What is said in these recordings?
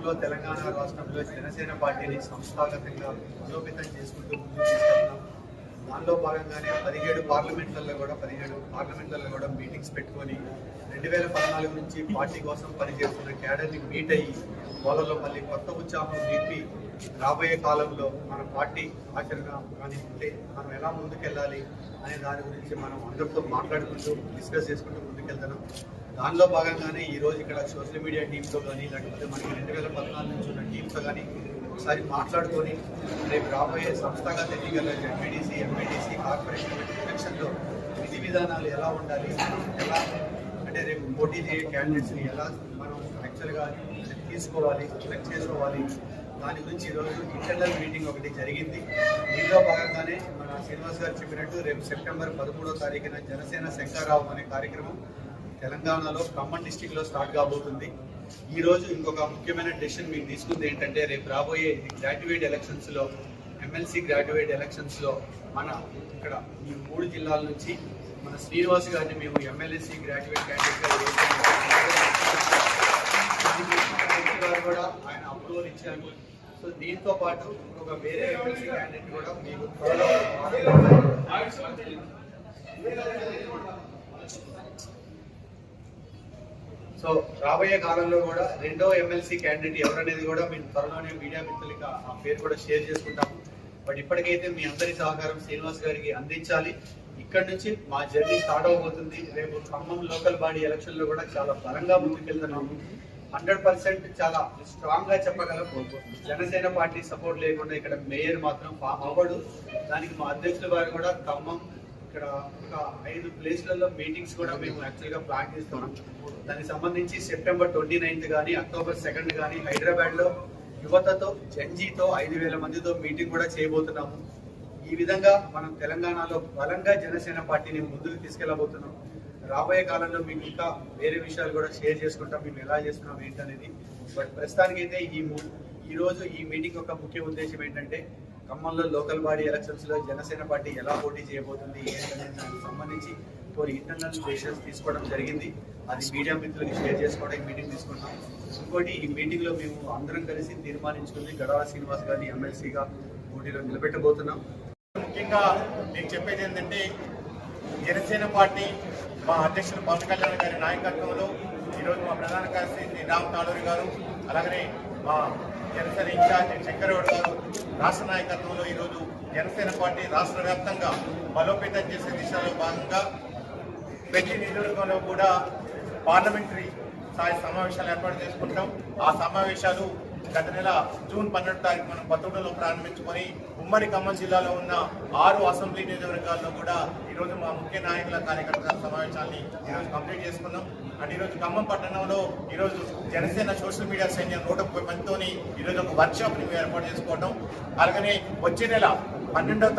క్రమంలో తెలంగాణ రాష్ట్రంలో జనసేన పార్టీని సంస్థాగతంగా బలోపేతం చేసుకుంటూ ముందుకు తీసుకెళ్తున్నాం. దానిలో భాగంగానే 17 పార్లమెంట్లలో కూడా మీటింగ్స్ పెట్టుకొని 2014 నుంచి పార్టీ కోసం పనిచేస్తున్న క్యాడర్ని మీట్ అయ్యి వాళ్ళలో మళ్ళీ కొత్త ఉత్సాహం నింపి రాబోయే కాలంలో మన పార్టీ ఆచరణ కానీ ఉంటే మనం ఎలా ముందుకెళ్ళాలి అనే దాని గురించి మనం అందరితో మాట్లాడుకుంటూ డిస్కస్ చేసుకుంటూ ముందుకెళ్తున్నాం. దానిలో భాగంగానే ఈరోజు ఇక్కడ సోషల్ మీడియా టీమ్తో కానీ లేకపోతే మనకి 2014 నుంచి ఉన్న టీమ్తో కానీ ఒకసారి మాట్లాడుకొని రేపు రాబోయే సంస్థాగత ఎన్నికల జెడ్పీటీసీ, ఎంపీటీసీ, కార్పొరేషన్ ఎలక్షన్లో విధి విధానాలు ఎలా ఉండాలి, ఎలా అంటే రేపు పోటీ చేసే క్యాండిడేట్స్ని ఎలా మనం యాక్చువల్గా తీసుకోవాలి, సెలెక్ట్ చేసుకోవాలి, దాని గురించి ఈరోజు ఇంటర్నల్ మీటింగ్ ఒకటి జరిగింది. దీనిలో భాగంగానే మన శ్రీనివాస్ గారు చెప్పినట్టు రేపు సెప్టెంబర్ 13వ తారీఖున జనసేన శంకరావు అనే కార్యక్రమం తెలంగాణలో ఖమ్మం డిస్టిక్లో స్టార్ట్ కాబోతుంది. ఈరోజు ఇంకొక ముఖ్యమైన డెసిషన్ మీకు తీసుకుంది ఏంటంటే రేపు రాబోయే గ్రాడ్యుయేట్ ఎలక్షన్స్లో, ఎమ్మెల్సీ గ్రాడ్యుయేట్ ఎలక్షన్స్లో మన ఇక్కడ ఈ 3 జిల్లాల నుంచి మన శ్రీనివాస్ గారిని మేము ఎమ్మెల్యేసీ గ్రాడ్యుయేట్ క్యాండిడేట్గా గారు కూడా ఆయన అప్రూవల్ ఇచ్చారు. సో దీంతో పాటు ఇంకొక వేరే ఎమ్మెల్సీ క్యాండిడేట్ కూడా మీకు సో రాబోయే కాలంలో కూడా రెండో ఎమ్మెల్సీ క్యాండిడేట్ ఎవరనేది కూడా మేము త్వరలోనే మీడియా మిత్రులకి ఆ పేరు కూడా షేర్ చేసుకుంటాము. బట్ ఇప్పటికైతే మీ అందరి సహకారం శ్రీనివాస్ గారికి అందించాలి. ఇక్కడ నుంచి మా జర్నీ స్టార్ట్ అవబోతుంది. రేపు ఖమ్మం లోకల్ బాడీ ఎలక్షన్లో కూడా చాలా బలంగా ముందుకెళ్తున్నాము. 100% చాలా స్ట్రాంగ్ గా చెప్పగలం. జనసేన పార్టీ సపోర్ట్ లేకుండా ఇక్కడ మేయర్ మాత్రం ఫామ్ అవ్వడు. దానికి మా అధ్యక్షుల వారు కూడా ఖమ్మం ఇక్కడ ఒక 5 ప్లేస్లలో మీటింగ్స్ కూడా మేము యాక్చువల్గా ప్లాన్ చేస్తున్నాం. దానికి సంబంధించి సెప్టెంబర్ 29th కానీ అక్టోబర్ 2nd కానీ హైదరాబాద్లో యువతతో జంజీతో 5,000 మందితో మీటింగ్ కూడా చేయబోతున్నాము. ఈ విధంగా మనం తెలంగాణలో బలంగా జనసేన పార్టీని ముందుకు తీసుకెళ్లబోతున్నాం. రాబోయే కాలంలో మీకు ఇంకా వేరే విషయాలు కూడా షేర్ చేసుకుంటాం, మేము ఎలా చేస్తున్నాం ఏంటనేది. బట్ ప్రస్తుతానికైతే ఈరోజు ఈ మీటింగ్ యొక్క ముఖ్య ఉద్దేశం ఏంటంటే ఖమ్మంలో లోకల్ బాడీ ఎలక్షన్స్లో జనసేన పార్టీ ఎలా పోటీ చేయబోతుంది ఏంటనే దానికి సంబంధించి కొన్ని ఇంటర్నల్ డెసిషన్స్ తీసుకోవడం జరిగింది. అది మీడియా మిత్రులకి షేర్ చేసుకోవడానికి మీటింగ్ తీసుకుంటాం. ఇంకోటి ఈ మీటింగ్లో మేము అందరం కలిసి తీర్మానించుకుంది గడాల శ్రీనివాస్ గారిని ఎమ్మెల్సీగా పోటీలో నిలబెట్టబోతున్నాం. ముఖ్యంగా నేను చెప్పేది ఏంటంటే జనసేన పార్టీ మా అధ్యక్షులు పవన్ కళ్యాణ్ గారి నాయకత్వంలో ఈరోజు మా ప్రధాన కార్యదర్శి రామ్ తాళూరి గారు, అలాగనే మా జనసేన ఇన్ఛార్జ్ శంకరగౌడ్ గారు రాష్ట్ర నాయకత్వంలో ఈరోజు జనసేన పార్టీ రాష్ట్ర వ్యాప్తంగా బలోపేతం చేసే దిశలో భాగంగా ప్రతి నియోజకవర్గంలో కూడా పార్లమెంటరీ స్థాయి సమావేశాలు ఏర్పాటు చేసుకుంటాం. ఆ సమావేశాలు గత నెల జూన్ 12వ తారీఖు మనం కొత్తగూడలో ప్రారంభించుకొని ఉమ్మడి ఖమ్మం జిల్లాలో ఉన్న 6 అసెంబ్లీ నియోజకవర్గాల్లో కూడా ఈరోజు మా ముఖ్య నాయకుల కార్యకర్తల సమావేశాన్ని ఈరోజు కంప్లీట్ చేసుకున్నాం. అండ్ ఈరోజు ఖమ్మం పట్టణంలో ఈరోజు జనసేన సోషల్ మీడియా సైన్యం 130 మందితోని ఈరోజు ఒక వర్క్షాప్ని ఏర్పాటు చేసుకోవడం, అలాగనే వచ్చే నెల 13వ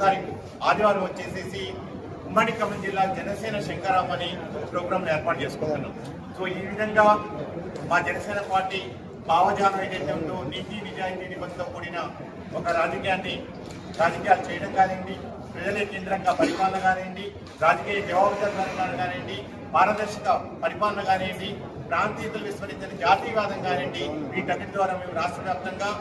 తారీఖు ఆదివారం వచ్చేసేసి ఉమ్మడి ఖమ్మం జిల్లా జనసేన శంకరాం అని ప్రోగ్రాంను ఏర్పాటు చేసుకుంటున్నాం. సో ఈ విధంగా మా జనసేన పార్టీ భావజాలం ఏదైతే ఉందో నీతి నిజాయితీ నిబంధనతో కూడిన ఒక రాజకీయాలు చేయడం కానివ్వండి, ప్రజలే కేంద్రంగా పరిపాలన కానివ్వండి, రాజకీయ జవాబుదారీతనం కానివ్వండి, పారదర్శక పరిపాలన కానివ్వండి, ప్రాంతీయతలు విస్మరించిన జాతీయవాదం కానివ్వండి, వీటన్నిటి ద్వారా మేము రాష్ట్ర వ్యాప్తంగా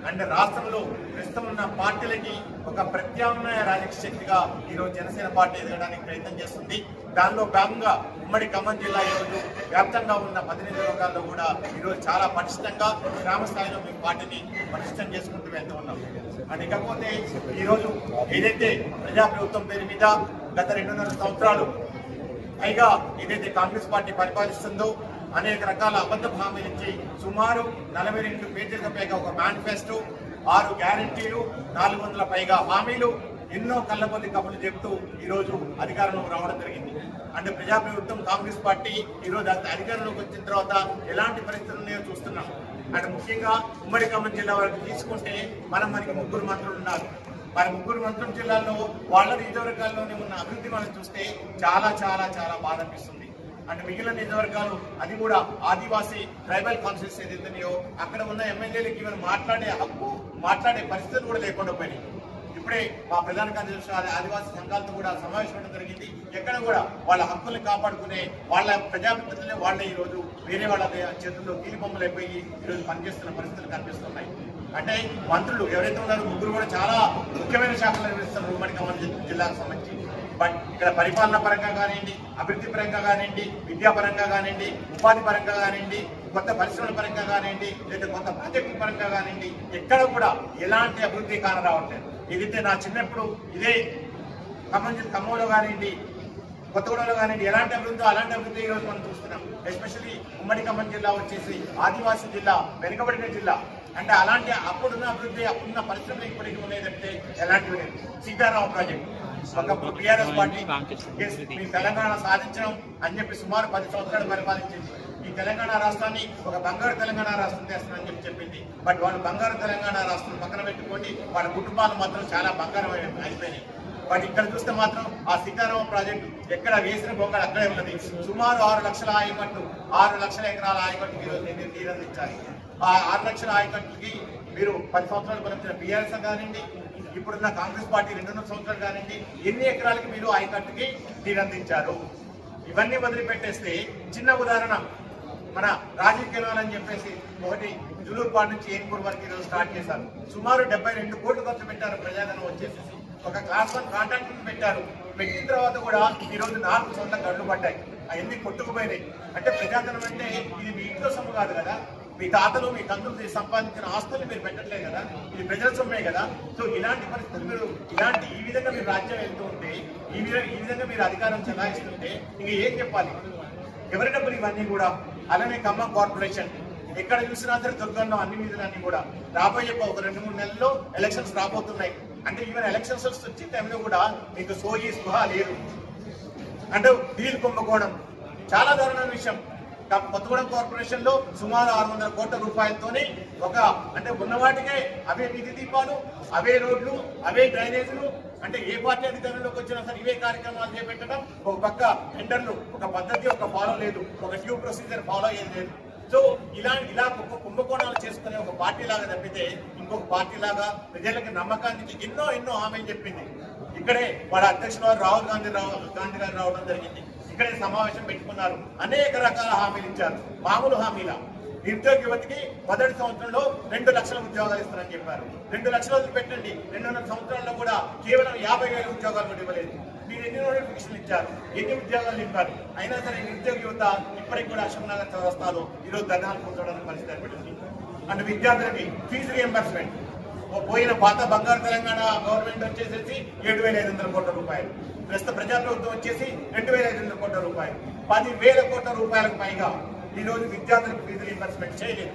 అండ్ రాష్ట్రంలో ప్రస్తుతం ఉన్న పార్టీలకి ఒక ప్రత్యామ్నాయ రాజకీయ శక్తిగా ఈరోజు జనసేన పార్టీ ఎదగడానికి ప్రయత్నం చేస్తుంది. దానిలో భాగంగా ఉమ్మడి ఖమ్మం జిల్లా ఈరోజు వ్యాప్తంగా ఉన్న 10 నియోజకవర్గాల్లో కూడా ఈరోజు చాలా పటిష్టంగా గ్రామ స్థాయిలో మేము పార్టీని పటిష్టం చేసుకుంటూ వెళ్తూ ఉన్నాం. అండ్ ఇకపోతే ఈరోజు ఏదైతే ప్రజాప్రభుత్వం పేరు మీద గత 2.5 సంవత్సరాలు పైగా ఏదైతే కాంగ్రెస్ పార్టీ పరిపాలిస్తుందో అనేక రకాల అబద్ధ హామీలు ఇచ్చి సుమారు 42 పేజీలకు పైగా ఒక మేనిఫెస్టో, 6 గ్యారంటీలు, 400 పైగా హామీలు, ఎన్నో కళ్ళబొల్లి కబుర్లు చెప్తూ ఈరోజు అధికారంలో రావడం జరిగింది. అంటే ప్రజాప్రభుత్వం కాంగ్రెస్ పార్టీ ఈరోజు అధికారంలోకి వచ్చిన తర్వాత ఎలాంటి పరిస్థితులు ఉన్నాయో చూస్తున్నాం. అంటే ముఖ్యంగా ఉమ్మడి ఖమ్మం జిల్లా వరకు తీసుకుంటే మనకి 3 మంత్రులు ఉన్నారు. మరి 3 మంత్రుల జిల్లాల్లో వాళ్ళ నియోజకవర్గాల్లోనే ఉన్న అభివృద్ధి మనం చూస్తే చాలా చాలా చాలా బాధ అనిపిస్తుంది. అంటే మిగిలిన నియోజకవర్గాలు అది కూడా ఆదివాసీ ట్రైబల్ కాన్స్టిట్యూన్సీ ఏదైతున్నాయో అక్కడ ఉన్న ఎమ్మెల్యేలకి ఇవన్నీ మాట్లాడే పరిస్థితులు కూడా లేకుండా పోయినాయి. ఇప్పుడే మా ప్రధాన కార్యదర్శి ఆదివాసీ సంఘాలతో కూడా సమావేశం అవడం జరిగింది. ఎక్కడ కూడా వాళ్ళ హక్కుల్ని కాపాడుకునే వాళ్ళ ప్రజాప్రతినిధులే వాళ్ళే ఈ రోజు వేరే వాళ్ళ చేతుల్లో కీలిబొమ్మలు అయిపోయి ఈరోజు పనిచేస్తున్న పరిస్థితులు కనిపిస్తున్నాయి. అంటే మంత్రులు ఎవరైతే ఉన్నారో ముగ్గురు కూడా చాలా ముఖ్యమైన శాఖలు నిర్వహిస్తున్నారు ఉమ్మడి ఖమ్మం జిల్లాకు సంబంధించి. బట్ ఇక్కడ పరిపాలన పరంగా కానివ్వండి, అభివృద్ధి పరంగా కానివ్వండి, విద్యాపరంగా కానివ్వండి, ఉపాధి పరంగా కానివ్వండి, కొత్త పరిశ్రమల పరంగా కానివ్వండి, లేదా కొత్త ప్రాజెక్టు పరంగా కానివ్వండి, ఎక్కడ కూడా ఎలాంటి అభివృద్ధి కానరావట్లేదు. ఏదైతే నా చిన్నప్పుడు ఇదే ఖమ్మంలో కానివ్వండి, కొత్తగూడలో కానివ్వండి ఎలాంటి అభివృద్ధి అలాంటి అభివృద్ధి ఈరోజు మనం చూస్తున్నాం. ఎస్పెషల్లీ ఉమ్మడి ఖమ్మం జిల్లా వచ్చేసి ఆదివాసీ జిల్లా, వెనుకబడిన జిల్లా. అంటే అలాంటి అప్పుడున్న అభివృద్ధి, అప్పుడున్న పరిశ్రమలు ఇప్పటికీ ఉండేదంటే ఎలాంటివి లేదు. సీతారామ ప్రాజెక్టు ఒకప్పుడు టీఆర్ఎస్ పార్టీ మీ తెలంగాణ సాధించడం అని చెప్పి సుమారు 10 సంవత్సరాలు పరిపాలించింది. ఈ తెలంగాణ రాష్ట్రాన్ని ఒక బంగారు తెలంగాణ రాష్ట్రం చేస్తానని చెప్పి చెప్పింది. బట్ వాళ్ళు బంగారు తెలంగాణ రాష్ట్రం పక్కన పెట్టుకోండి, వాళ్ళ కుటుంబాలు మాత్రం చాలా బంగారం అయిపోయినాయి. బట్ ఇక్కడ చూస్తే మాత్రం ఆ సీతారామ ప్రాజెక్టు ఎక్కడ వేసిన బొంగలు అక్కడే ఉన్నది. సుమారు 6 లక్షల ఆయకట్టు, 6 లక్షల ఎకరాల ఆయకట్టుకి ఈరోజు మీరు నీరందించాలి. ఆ 6 లక్షల ఆయకట్టుకి మీరు 10 సంవత్సరాలు కొనిచ్చిన బీఆర్ఎస్ కానివ్వండి, ఇప్పుడున్న కాంగ్రెస్ పార్టీ 2.5 సంవత్సరాలు కానివ్వండి, ఎన్ని ఎకరాలకి మీరు ఆయకట్టుకి నీరందించారు? ఇవన్నీ వదిలిపెట్టేస్తే చిన్న ఉదాహరణ, మన రాజీవ్ కెనాల్ అని చెప్పేసి ఒకటి జులూర్పాడు నుంచి ఏన్పూర్ వరకు ఈరోజు స్టార్ట్ చేశారు. సుమారు 72 కోట్లు ఖర్చు పెట్టారు. ప్రజాధనం వచ్చేసేసి ఒక క్లాస్ 1 కాంట్రాక్ట్ పెట్టారు. పెట్టిన తర్వాత కూడా ఈరోజు 4 సొంత గడ్లు పడ్డాయి. అవన్నీ కొట్టుకుపోయినాయి. అంటే ప్రజాధనం అంటే ఇది మీ ఇంట్లో సొమ్ము కాదు కదా, మీ తాతలు మీ తండ్రులు సంపాదించిన ఆస్తులు మీరు పెట్టట్లేదు కదా, ఇది ప్రజల సొమ్మే కదా. సో ఇలాంటి పరిస్థితులు మీరు ఈ విధంగా మీరు రాజ్యం వెళ్తూ ఉంటే, ఈ విధంగా మీరు అధికారం చెలాయిస్తుంటే ఇంక ఏం చెప్పాలి? ఎవరి డబ్బులు ఇవన్నీ కూడా? అలానే ఖమ్మం కార్పొరేషన్ ఎక్కడ చూసినా సరే దుర్గంధం, అన్ని నిధులన్నీ కూడా రాబోయే ఒక 2-3 నెలల్లో ఎలక్షన్స్ రాబోతున్నాయి. అంటే ఈవెన్ ఎలక్షన్స్ వచ్చిన టైంలో కూడా మీకు సోయి స్పృహ లేదు. అంటే డీల్ కుంభకోణం చాలా దారుణమైన విషయం. కొత్తగూడెం కార్పొరేషన్ లో సుమారు 600 కోట్ల రూపాయలతోనే అంటే ఉన్న వాటికే అవే నిధి దీపాలు, అవే రోడ్లు, అవే డ్రైనేజీలు. అంటే ఏ పార్టీ అధికారంలోకి వచ్చినా సరే ఇవే కార్యక్రమాలు చేపట్టడం. ఒక పక్క టెండర్లు, ఒక పద్ధతి, ఒక ఫాలో లేదు, ఒక డ్యూ ప్రొసీజర్ ఫాలో అయ్యేది లేదు. సో ఇలా కుంభకోణాలు చేసుకునే ఒక పార్టీ లాగా తప్పితే ఇంకొక పార్టీ లాగా ప్రజలకు నమ్మకానికి ఎన్నో హామీలు చెప్పింది. ఇక్కడే వాళ్ళ అధ్యక్షుడు రాహుల్ గాంధీ గారు రావడం జరిగింది. ఇక్కడే సమావేశం పెట్టుకున్నారు. అనేక రకాల హామీలు ఇచ్చారు. మామూలు హామీల నిరుద్యోగ యువతికి మొదటి సంవత్సరంలో 2 లక్షల ఉద్యోగాలు ఇస్తారని చెప్పారు. 2 లక్షలు పెట్టండి, 2.5 సంవత్సరాల్లో కూడా కేవలం 50,000 ఉద్యోగాలు కూడా ఇవ్వలేదు. మీరు ఎన్ని నోటిఫికేషన్లు ఇచ్చారు, ఎన్ని ఉద్యోగాలు ఇవ్వాలి? అయినా సరే నిరుద్యోగ యువత ఇప్పటికి కూడా అశోక్నగర్ చౌరస్తాలో ఈరోజు ధర్నాలు కూర్చోవడానికి పరిస్థితి ఏర్పడింది. అంటే విద్యార్థులకి ఫీజు రియంబర్స్మెంట్ పోయిన పాత బంగారు తెలంగాణ గవర్నమెంట్ వచ్చేసేసి 7,500 కోట్ల రూపాయలు, ప్రస్తుత ప్రజాప్రభుత్వం వచ్చేసి 2,500 కోట్ల రూపాయలు, 10,000 కోట్ల రూపాయలకు పైగా ఈ రోజు విద్యార్థులకు ఫీజు రీయింబర్స్మెంట్ చేయలేదు.